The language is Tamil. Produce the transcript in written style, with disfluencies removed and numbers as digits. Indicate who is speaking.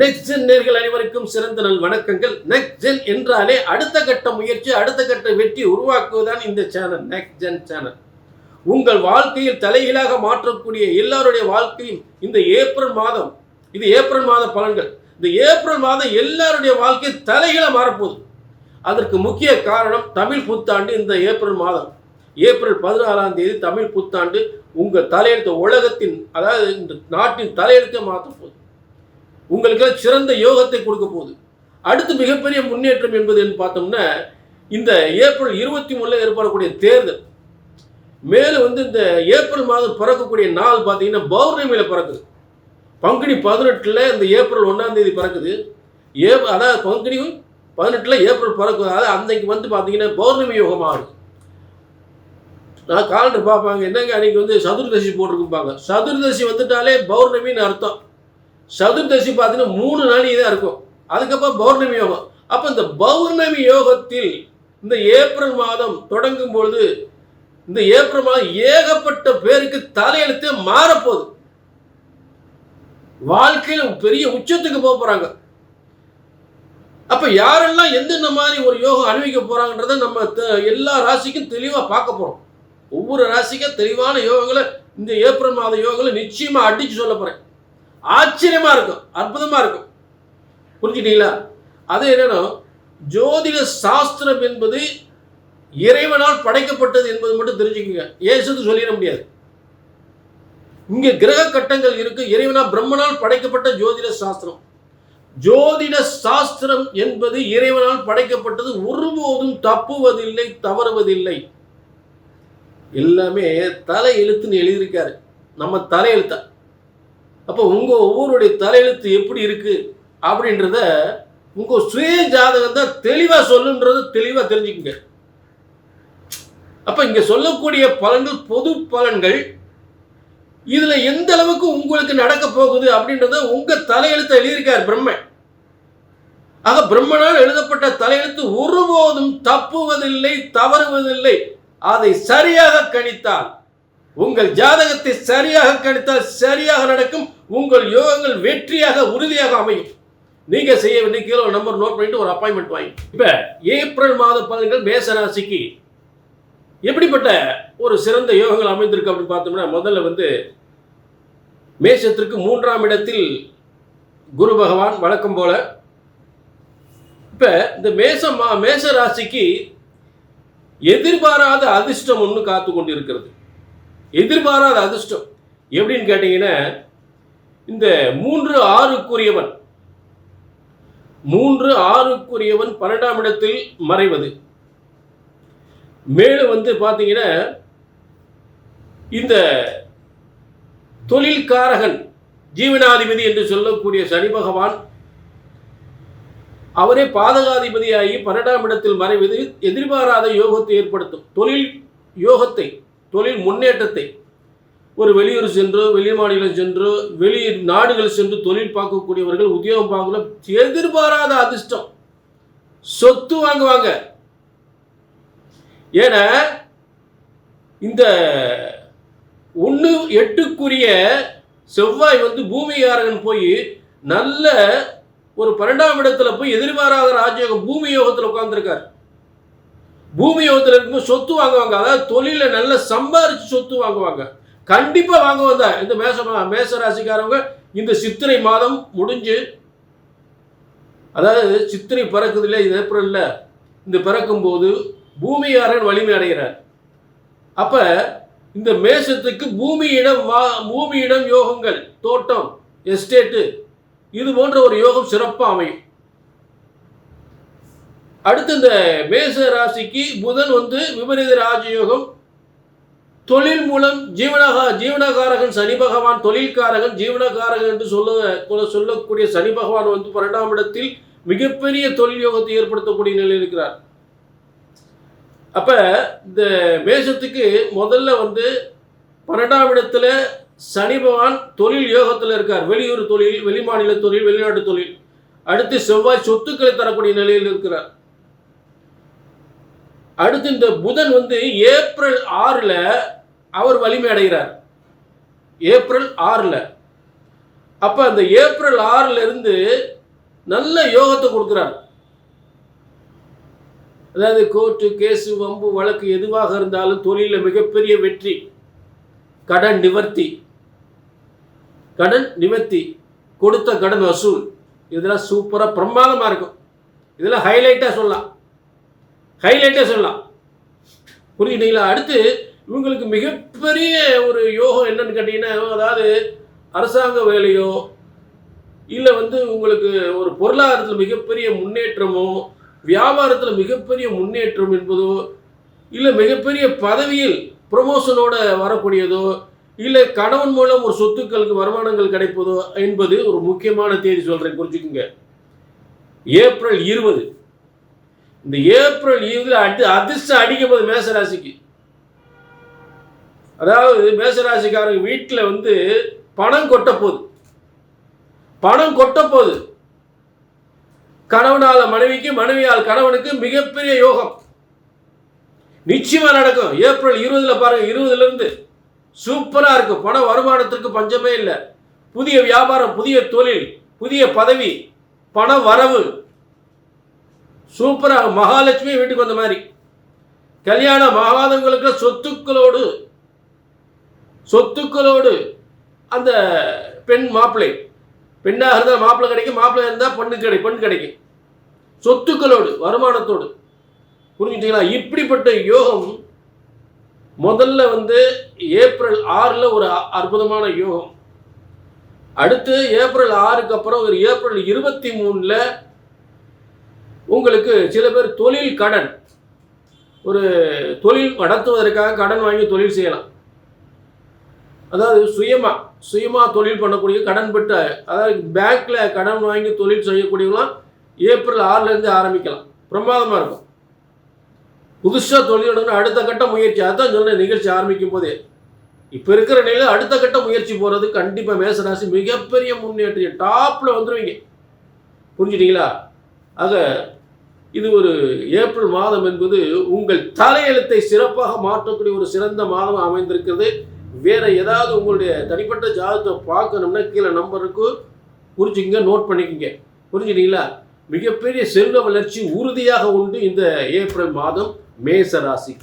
Speaker 1: நெக்ஸ்ட் ஜென் நேர்கள் அனைவருக்கும் சிறந்த நல் வணக்கங்கள். நெக்ஸ்ட் ஜென் என்றாலே அடுத்த கட்ட முயற்சி, அடுத்த கட்ட வெற்றி உருவாக்குவதுதான் இந்த சேனல், நெக்ஸ்ட் ஜென் சேனல். உங்கள் வாழ்க்கையில் தலைகீழாக மாற்றக்கூடிய எல்லாருடைய வாழ்க்கையும் இந்த ஏப்ரல் மாதம், இது ஏப்ரல் மாத பலன்கள். இந்த ஏப்ரல் மாதம் எல்லாருடைய வாழ்க்கையும் தலைகீழ மாறப்போகுது. அதற்கு முக்கிய காரணம் தமிழ் புத்தாண்டு. இந்த ஏப்ரல் மாதம், ஏப்ரல் 14ஆம் தேதி தமிழ் புத்தாண்டு. உங்கள் தலையெழுத்து உலகத்தின், அதாவது இந்த நாட்டின் தலையெழுத்தை மாற்ற போகுது. உங்களுக்கு சிறந்த யோகத்தை கொடுக்க போகுது. அடுத்து மிகப்பெரிய முன்னேற்றம் என்பது பார்த்தோம்னா, இந்த ஏப்ரல் 23 ஏற்படக்கூடிய தேர்தல். மேலும் இந்த ஏப்ரல் மாதம் பிறக்கக்கூடிய நாள் பார்த்தீங்கன்னா பௌர்ணமியில் பிறக்குது. பங்குனி 18 இந்த ஏப்ரல் 1ஆம் தேதி பிறக்குது. அதாவது பங்குனி 18 ஏப்ரல் பிறக்குது. அதாவது அன்னைக்கு பார்த்தீங்கன்னா பௌர்ணமி யோகம் ஆகுது. நான் காலண்டர் பார்ப்பாங்க, என்னங்க அன்னைக்கு சதுர்தசி போட்டிருக்குப்பாங்க. சதுர்தசி வந்துட்டாலே பௌர்ணமின்னு அர்த்தம். சதுர்தசி பார்த்தீங்கன்னா 3 நாளைக்கு தான் இருக்கும். அதுக்கப்புறம் பௌர்ணமி யோகம். அப்போ இந்த பௌர்ணமி யோகத்தில் இந்த ஏப்ரல் மாதம் தொடங்கும் பொழுது, இந்த ஏப்ரல் மாதம் ஏகப்பட்ட பேருக்கு தலையெழுத்தே மாறப்போகுது. வாழ்க்கையில் பெரிய உச்சத்துக்கு போக போறாங்க. அப்ப யாரெல்லாம் எந்தெந்த மாதிரி ஒரு யோகம் அனுபவிக்க போறாங்கன்றத நம்ம எல்லா ராசிக்கும் தெளிவா பார்க்க போறோம். ஒவ்வொரு ராசிக்கும் தெளிவான யோகங்களை இந்த ஏப்ரல் மாத யோகங்களை நிச்சயமா அடிச்சு சொல்ல போறேன். ஆச்சரியமா இருக்கும், அற்புதமா இருக்கும். புரிஞ்சுட்டீங்களா? அது என்னன்னா, ஜோதிட சாஸ்திரம் என்பது இறைவனால் படைக்கப்பட்டது என்பது மட்டும் தெரிஞ்சுக்கோங்க. ஏசுன்னு சொல்லிட முடியாது. இங்க கிரக கட்டங்கள் இருக்கு. இறைவனா பிரம்மனால் படைக்கப்பட்ட ஜோதிட சாஸ்திரம். ஜோதிட சாஸ்திரம் என்பது இறைவனால் படைக்கப்பட்டது. ஒருபோதும் தப்புவதில்லை, தவறுவதில்லை. எல்லாமே தலை எழுத்துன்னு எழுதியிருக்காரு, நம்ம தலையெழுத்த. அப்போ உங்க ஒவ்வொருடைய தலையெழுத்து எப்படி இருக்கு அப்படின்றத உங்க சுய ஜாதகம் தான் தெளிவா சொல்லுன்றத தெளிவா தெரிஞ்சுக்குங்க. அப்ப இங்க சொல்லக்கூடிய பலன்கள் பொது பலன்கள். இதுல எந்த அளவுக்கு உங்களுக்கு நடக்க போகுது அப்படின்றத உங்க தலையெழுத்த எழுதியிருக்கார் பிரம்மன். ஆக பிரம்மனால் எழுதப்பட்ட தலையெழுத்து ஒருபோதும் தப்புவதில்லை, தவறுவதில்லை. அதை சரியாக கணித்தால், உங்கள் ஜாதகத்தை சரியாக கணித்தால் சரியாக நடக்கும். உங்கள் யோகங்கள் வெற்றியாக உறுதியாக அமையும். நீங்க செய்ய வேண்டிய கீழே நம்பர் நோட் பண்ணிட்டு ஒரு அப்பாயின்மெண்ட் வாங்கி. இப்ப ஏப்ரல் மாத பலன்கள் மேசராசிக்கு எப்படிப்பட்ட ஒரு சிறந்த யோகங்கள் அமைந்திருக்கு அப்படின்னு பார்த்தோம்னா, முதல்ல மேஷத்திற்கு 3ஆம் இடத்தில் குரு பகவான் வழக்கம் போல. இப்ப இந்த மேச ராசிக்கு எதிர்பாராத அதிர்ஷ்டம் ஒன்று காத்து கொண்டு இருக்கிறது. எதிர்பாராத அதிர்ஷ்டம் எப்படின்னு கேட்டீங்கன்னா, இந்த 3-6க்குரியவன் 12ஆம் இடத்தில் மறைவது. மேலும் பார்த்தீங்கன்னா, இந்த தொழில்காரகன் ஜீவனாதிபதி என்று சொல்லக்கூடிய சனி பகவான், அவரே பாதகாதிபதியாகி 12ஆம் இடத்தில் மறைவது எதிர்பாராத யோகத்தை ஏற்படுத்தும். தொழில் யோகத்தை, தொழில் முன்னேற்றத்தை. ஒரு வெளியூர் சென்று, வெளி மாநிலம் சென்று, வெளி நாடுகள் சென்று தொழில் பார்க்கக்கூடியவர்கள், உத்தியோகம் பார்க்கல, எதிர்பாராத அதிர்ஷ்டம். சொத்து வாங்குவாங்க. ஏன்னா இந்த 1-8க்குரிய செவ்வாய் பூமிகாரகன் போய் நல்ல ஒரு 12ஆம் இடத்துல போய் எதிர்பாராத ராஜயோகம் பூமி யோகத்தில் உட்கார்ந்துருக்கார். பூமி யோகத்தில் இருக்கும்போது சொத்து வாங்குவாங்க. அதாவது தொழில நல்ல சம்பாரிச்சு சொத்து வாங்குவாங்க. கண்டிப்பா வாங்குவாங்க. இந்த மேச ராசிக்காரவங்க இந்த சித்திரை மாதம் முடிஞ்சு, அதாவது சித்திரை பிறக்குது இல்லை, இது ஏப்ரல்ல இந்த பிறக்கும் போது பூமிகாரன் வலிமை அடைகிறார். அப்ப இந்த மேசத்துக்கு பூமியிடம் யோகங்கள், தோட்டம், எஸ்டேட்டு, இது போன்ற ஒரு யோகம் சிறப்பாக அமையும். அடுத்து இந்த மேச ராசிக்கு புதன் விபரீத ராஜயோகம். தொழில் மூலம் ஜீவனகாரகன் சனி பகவான், தொழில்காரகன், ஜீவனகாரகன் என்று சொல்லக்கூடிய சனி பகவான் 12ஆம் இடத்தில் மிகப்பெரிய தொழில் யோகத்தை ஏற்படுத்தக்கூடிய நிலையில் இருக்கிறார். அப்ப இந்த மேசத்துக்கு முதல்ல 12ஆம் இடத்துல சனி பகவான் தொழில் யோகத்தில் இருக்கார். வெளியூர் தொழில், வெளிமாநில தொழில், வெளிநாட்டு தொழில். அடுத்து செவ்வாய் சொத்துக்களை தரக்கூடிய நிலையில் இருக்கிறார். அடுத்து இந்த புதன் ஏப்ரல் 6 அவர் வலிமை அடைகிறார். ஏப்ரல் 6 அப்போ அந்த ஏப்ரல் 6லிருந்து நல்ல யோகத்தை கொடுக்குறார். அதாவது கோர்ட்டு கேஸு வம்பு வழக்கு எதுவாக இருந்தாலும் தொழிலில் மிகப்பெரிய வெற்றி, கடன் நிவர்த்தி, கொடுத்த கடன் வசூல், இதெல்லாம் சூப்பராக பிரமாதமாக இருக்கும். இதெல்லாம் ஹைலைட்டாக சொல்லலாம். புரிஞ்சுட்டீங்களா? அடுத்து இவங்களுக்கு மிகப்பெரிய ஒரு யோகம் என்னன்னு கேட்டிங்கன்னா, அதாவது அரசாங்க வேலையோ இல்லை உங்களுக்கு ஒரு பொருளாதாரத்தில் மிகப்பெரிய முன்னேற்றமோ, வியாபாரத்தில் மிகப்பெரிய முன்னேற்றம் என்பதோ, இல்லை மிகப்பெரிய பதவியில் ப்ரொமோஷனோட வரக்கூடியதோ, இல்லை கணவன் மூலம் ஒரு சொத்துக்களுக்கு வருமானங்கள் கிடைப்பதோ என்பது ஒரு முக்கியமான தேதி சொல்கிறேன், குறிச்சிக்கோங்க. ஏப்ரல் 20. இந்த ஏப்ரல் 20 அதிர்ஷ்டம் அடிக்கும் போது மேசராசிக்கு, அதாவது மேசராசிக்காரங்க வீட்டில் பணம் கொட்ட போகுது. கணவனால மனைவிக்கு, மனைவியால் கணவனுக்கு மிகப்பெரிய யோகம் நிச்சயமா நடக்கும். ஏப்ரல் 20 பாருங்க, 20லிருந்து சூப்பரா இருக்கும். பண வருமானத்திற்கு பஞ்சமே இல்லை. புதிய வியாபாரம், புதிய தொழில், புதிய பதவி, பண வரவு சூப்பரா. மகாலட்சுமி வீட்டுக்கு வந்த மாதிரி. கல்யாண மகாதங்களுக்கு சொத்துக்களோடு அந்த பெண் மாப்பிள்ளை, பெண்ணாக இருந்தால் மாப்பிள்ளை கிடைக்கும், மாப்பிள்ளை இருந்தால் பெண் கிடைக்கும். சொத்துக்களோடு, வருமானத்தோடு. புரிஞ்சுட்டீங்களா? இப்படிப்பட்ட யோகம் முதல்ல ஏப்ரல் 6ல் ஒரு அற்புதமான யோகம். அடுத்து ஏப்ரல் 6க்கு அப்புறம் ஒரு ஏப்ரல் 23ல் உங்களுக்கு சில பேர் தொழில் கடன், ஒரு தொழில் நடத்துவதற்காக கடன் வாங்கி தொழில் செய்யலாம். அதாவது சுயமா தொழில் பண்ணக்கூடிய கடன் பெற்ற, அதாவது பேங்க்ல கடன் வாங்கி தொழில் செய்யக்கூடியவங்களாம் ஏப்ரல் 6லேருந்து ஆரம்பிக்கலாம். பிரமாதமாக இருக்கும். புதுசாக தொழிலுடன் அடுத்த கட்ட முயற்சி, அதான் சொன்ன நிகழ்ச்சி ஆரம்பிக்கும் போதே, இப்போ இருக்கிற நிலையில் அடுத்த கட்ட முயற்சி போகிறது கண்டிப்பாக மேசராசி மிகப்பெரிய முன்னேற்றம், டாப்பில் வந்துடுவீங்க. புரிஞ்சுட்டீங்களா? ஆக இது ஒரு ஏப்ரல் மாதம் என்பது உங்கள் தலையெழுத்தை சிறப்பாக மாற்றக்கூடிய ஒரு சிறந்த மாதம் அமைந்திருக்கிறது. வேற ஏதாவது உங்களுடைய தனிப்பட்ட ஜாதகத்தை பார்க்கணும்னா கீழே நம்பருக்கு குறிச்சிங்க, நோட் பண்ணிக்கோங்க. புரிஞ்சுட்டீங்களா? மிகப்பெரிய செல்வ வளர்ச்சி உறுதியாக உண்டு இந்த ஏப்ரல் மாதம் மேச ராசி.